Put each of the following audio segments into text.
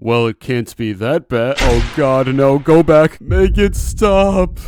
Well, it can't be that bad. Oh god, no, go back. Make it stop.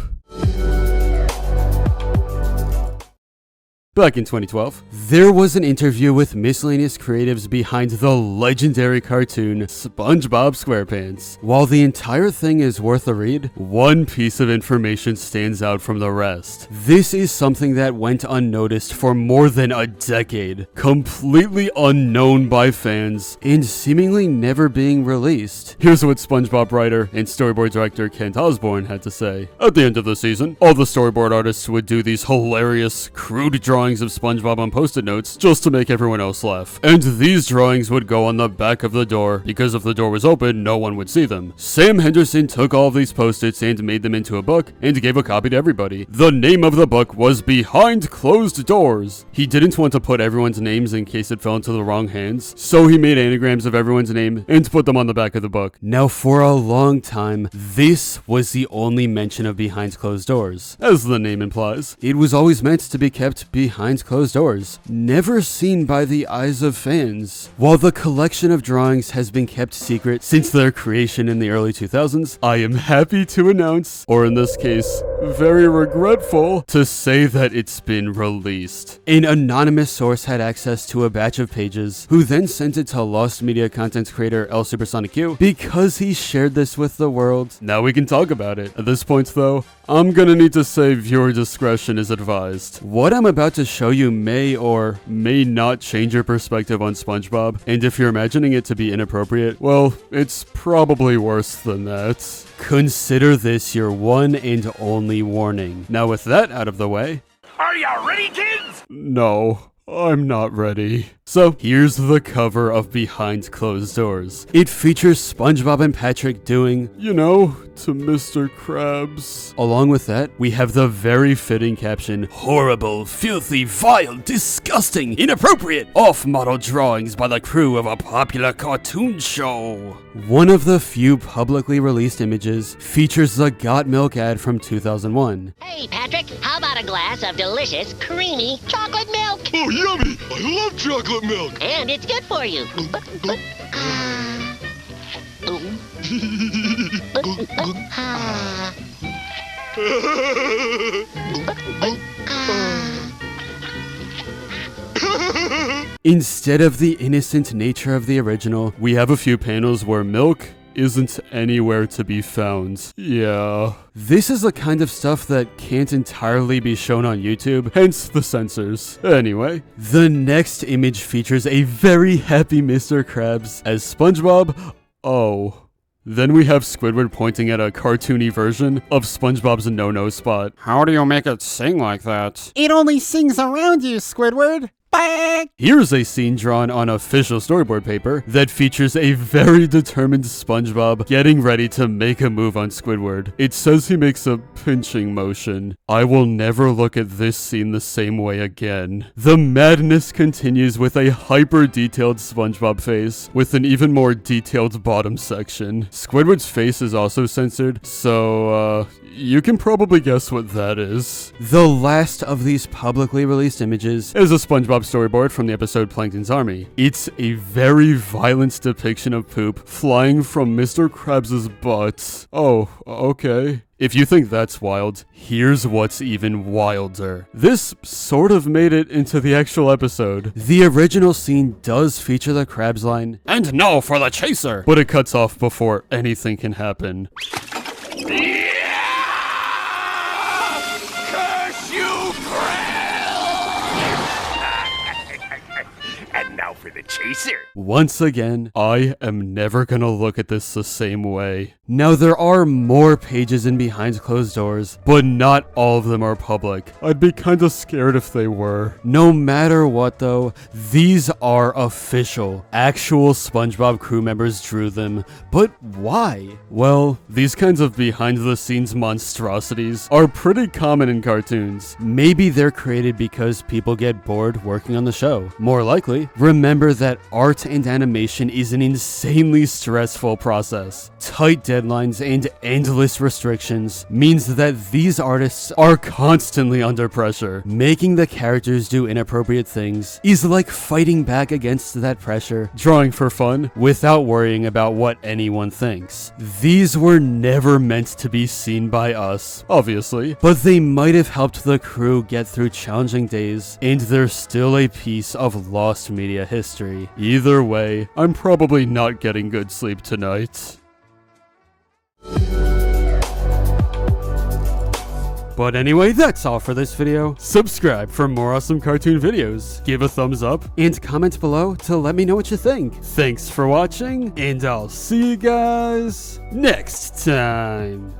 Back in 2012, there was an interview with miscellaneous creatives behind the legendary cartoon SpongeBob SquarePants. While the entire thing is worth a read, one piece of information stands out from the rest. This is something that went unnoticed for more than a decade, completely unknown by fans, and seemingly never being released. Here's what SpongeBob writer and storyboard director Kent Osborne had to say. At the end of the season, all the storyboard artists would do these hilarious, crude drawings of SpongeBob on post-it notes just to make everyone else laugh. And these drawings would go on the back of the door, because if the door was open, no one would see them. Sam Henderson took all of these post-its and made them into a book and gave a copy to everybody. The name of the book was Behind Closed Doors. He didn't want to put everyone's names in case it fell into the wrong hands, so he made anagrams of everyone's name and put them on the back of the book. Now, for a long time, this was the only mention of Behind Closed Doors. As the name implies, it was always meant to be kept behind closed doors, never seen by the eyes of fans. While the collection of drawings has been kept secret since their creation in the early 2000s, I am happy to announce, or in this case, very regretful, to say that it's been released. An anonymous source had access to a batch of pages, who then sent it to Lost Media content creator El Supersonic Q because he shared this with the world. Now we can talk about it. At this point though, I'm gonna need to say viewer discretion is advised. What I'm about to show you may or may not change your perspective on SpongeBob, and if you're imagining it to be inappropriate, well, it's probably worse than that. Consider this your one and only warning. Now with that out of the way... Are you ready, kids? No. I'm not ready. So, here's the cover of Behind Closed Doors. It features SpongeBob and Patrick doing, you know, to Mr. Krabs. Along with that, we have the very fitting caption, horrible, filthy, vile, disgusting, inappropriate, off-model drawings by the crew of a popular cartoon show. One of the few publicly released images features the Got Milk ad from 2001. Hey, Patrick, how about a glass of delicious, creamy chocolate milk? Oh, yummy! I love chocolate milk! And it's good for you. Instead of the innocent nature of the original, we have a few panels where milk isn't anywhere to be found. Yeah. This is the kind of stuff that can't entirely be shown on YouTube, hence the censors. Anyway, the next image features a very happy Mr. Krabs as SpongeBob. Oh. Then we have Squidward pointing at a cartoony version of SpongeBob's no-no spot. How do you make it sing like that? It only sings around you, Squidward. Bang! Here's a scene drawn on official storyboard paper that features a very determined SpongeBob getting ready to make a move on Squidward. It says he makes a pinching motion. I will never look at this scene the same way again. The madness continues with a hyper-detailed SpongeBob face with an even more detailed bottom section. Squidward's face is also censored, so, you can probably guess what that is. The last of these publicly released images is a SpongeBob storyboard from the episode Plankton's Army. It's a very violent depiction of poop flying from Mr. Krabs' butt. Oh, okay. If you think that's wild, here's what's even wilder. This sort of made it into the actual episode. The original scene does feature the Krabs line, "And now for the chaser!" But it cuts off before anything can happen. For the chaser. Once again, I am never gonna look at this the same way. Now, there are more pages in Behind Closed Doors, but not all of them are public. I'd be kinda scared if they were. No matter what though, these are official. Actual SpongeBob crew members drew them. But why? Well, these kinds of behind-the-scenes monstrosities are pretty common in cartoons. Maybe they're created because people get bored working on the show. More likely, remember remember that art and animation is an insanely stressful process. Tight deadlines and endless restrictions means that these artists are constantly under pressure. Making the characters do inappropriate things is like fighting back against that pressure, drawing for fun without worrying about what anyone thinks. These were never meant to be seen by us, obviously, but they might have helped the crew get through challenging days, and they're still a piece of lost media history. Either way, I'm probably not getting good sleep tonight. But anyway, that's all for this video. Subscribe for more awesome cartoon videos, give a thumbs up, and comment below to let me know what you think. Thanks for watching, and I'll see you guys next time.